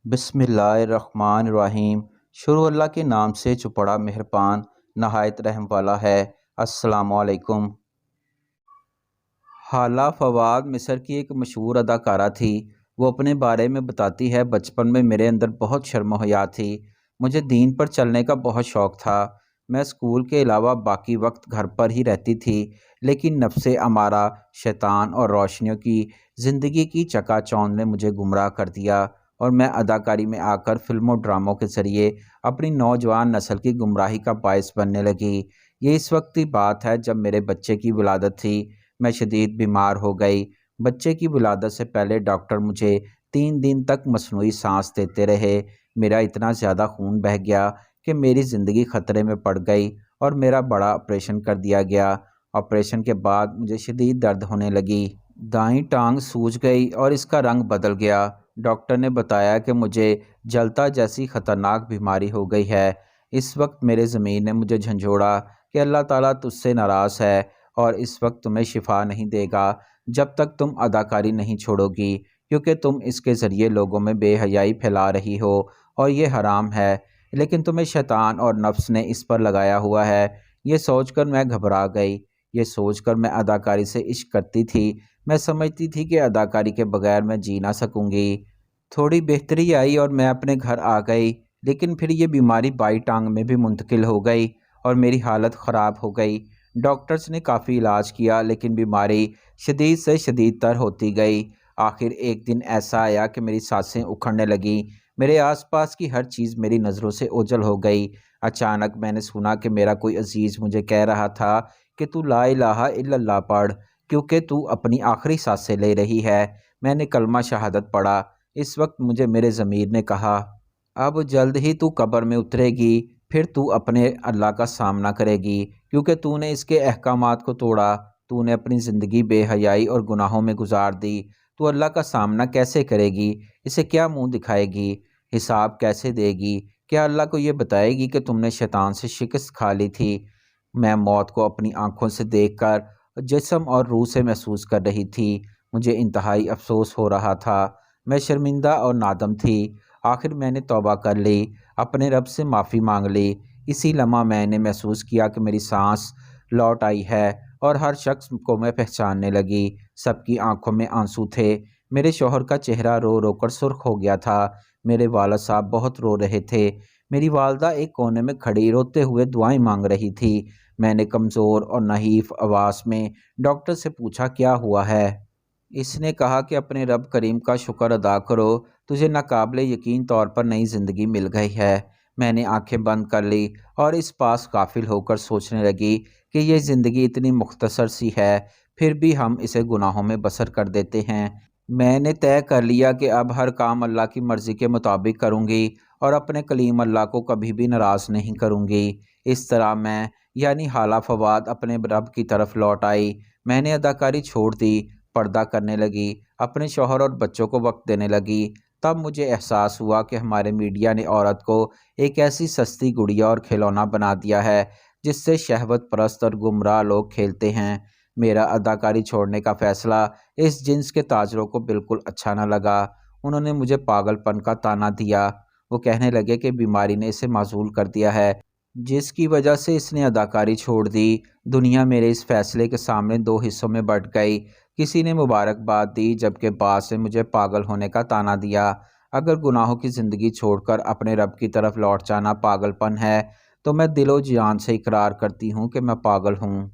बिस्मिल्लाहिर्रहमानिर्रहीम। शुरू अल्लाह के नाम से जो बड़ा मेहरबान नहायत रहम वाला है। अस्सलामु अलैकुम। हाला फवाद मिस्र की एक मशहूर अदाकारा थी। वो अपने बारे में बताती है, बचपन में मेरे अंदर बहुत शर्म हया थी। मुझे दीन पर चलने का बहुत शौक़ था। मैं स्कूल के अलावा बाकी वक्त घर पर ही रहती थी, लेकिन नफ्से अमारा, शैतान और रोशनियों की ज़िंदगी की चकाचौंध ने मुझे गुमराह कर दिया और मैं अदाकारी में आकर फिल्मों ड्रामों के ज़रिए अपनी नौजवान नस्ल की गुमराही का बायस बनने लगी। ये इस वक्त की बात है जब मेरे बच्चे की विलादत थी। मैं शदीद बीमार हो गई। बच्चे की विलादत से पहले डॉक्टर मुझे 3 दिन तक मसनूई सांस देते रहे। मेरा इतना ज़्यादा खून बह गया कि मेरी ज़िंदगी ख़तरे में पड़ गई और मेरा बड़ा ऑपरेशन कर दिया गया। ऑपरेशन के बाद मुझे शदीद दर्द होने लगी। दाईं टांग सूज गई और इसका रंग बदल गया। डॉक्टर ने बताया कि मुझे जलता जैसी ख़तरनाक बीमारी हो गई है। इस वक्त मेरे ज़मीर ने मुझे झंझोड़ा कि अल्लाह ताला तुझसे नाराज़ है और इस वक्त तुम्हें शिफा नहीं देगा जब तक तुम अदाकारी नहीं छोड़ोगी, क्योंकि तुम इसके ज़रिए लोगों में बेहयाई फैला रही हो और ये हराम है, लेकिन तुम्हें शैतान और नफ्स ने इस पर लगाया हुआ है। ये सोचकर मैं घबरा गई। ये सोचकर मैं अदाकारी से इश्क करती थी। मैं समझती थी कि अदाकारी के बगैर मैं जी ना सकूंगी। थोड़ी बेहतरी आई और मैं अपने घर आ गई, लेकिन फिर ये बीमारी बाई टांग में भी मुंतकिल हो गई और मेरी हालत ख़राब हो गई। डॉक्टर्स ने काफ़ी इलाज किया, लेकिन बीमारी शदीद से शदीद तर होती गई। आखिर एक दिन ऐसा आया कि मेरी सांसें उखड़ने लगीं। मेरे आसपास की हर चीज़ मेरी नज़रों से ओझल हो गई। अचानक मैंने सुना कि मेरा कोई अजीज़ मुझे कह रहा था कि तू ला इलाहा इल्लल्लाह पढ़, क्योंकि तू अपनी आखिरी सांसें ले रही है। मैंने कलमा शहादत पढ़ा। इस वक्त मुझे मेरे ज़मीर ने कहा, अब जल्द ही तू कब्र में उतरेगी, फिर तू अपने अल्लाह का सामना करेगी, क्योंकि तूने इसके अहकामात को तोड़ा। तूने अपनी ज़िंदगी बेहयाई और गुनाहों में गुजार दी। तू अल्लाह का सामना कैसे करेगी? इसे क्या मुंह दिखाएगी? हिसाब कैसे देगी? क्या अल्लाह को ये बताएगी कि तुमने शैतान से शिकस्त खा ली थी? मैं मौत को अपनी आंखों से देखकर जिस्म और रूह से महसूस कर रही थी। मुझे इंतहाई अफसोस हो रहा था। मैं शर्मिंदा और नादम थी। आखिर मैंने तौबा कर ली, अपने रब से माफ़ी मांग ली। इसी लम्हा मैंने महसूस किया कि मेरी सांस लौट आई है और हर शख्स को मैं पहचानने लगी। सबकी आंखों में आंसू थे। मेरे शौहर का चेहरा रो रो कर सुर्ख हो गया था। मेरे वालिद साहब बहुत रो रहे थे। मेरी वालदा एक कोने में खड़ी रोते हुए दुआएं मांग रही थी। मैंने कमज़ोर और नहीफ आवाज़ में डॉक्टर से पूछा, क्या हुआ है? इसने कहा कि अपने रब करीम का शुक्र अदा करो, तुझे नाकाबिले यकीन तौर पर नई ज़िंदगी मिल गई है। मैंने आंखें बंद कर ली और इस पास गाफिल होकर सोचने लगी कि ये ज़िंदगी इतनी मुख्तसर सी है, फिर भी हम इसे गुनाहों में बसर कर देते हैं। मैंने तय कर लिया कि अब हर काम अल्लाह की मर्ज़ी के मुताबिक करूँगी और अपने कलीम अल्लाह को कभी भी नाराज़ नहीं करूँगी। इस तरह मैं यानी हाला फवाद अपने रब की तरफ लौट आई। मैंने अदाकारी छोड़ दी, पर्दा करने लगी, अपने शौहर और बच्चों को वक्त देने लगी। तब मुझे एहसास हुआ कि हमारे मीडिया ने औरत को एक ऐसी सस्ती गुड़िया और खिलौना बना दिया है जिससे शहवत परस्त और गुमराह लोग खेलते हैं। मेरा अदाकारी छोड़ने का फ़ैसला इस जिन्स के ताजरों को बिल्कुल अच्छा न लगा। उन्होंने मुझे पागलपन का ताना दिया। वो कहने लगे कि बीमारी ने इसे माजूल कर दिया है, जिसकी वजह से इसने अदाकारी छोड़ दी। दुनिया मेरे इस फैसले के सामने दो हिस्सों में बंट गई। किसी ने मुबारकबाद दी, जबकि बास ने मुझे पागल होने का ताना दिया। अगर गुनाहों की ज़िंदगी छोड़कर अपने रब की तरफ लौट जाना पागलपन है, तो मैं दिलो जान से इकरार करती हूँ कि मैं पागल हूँ।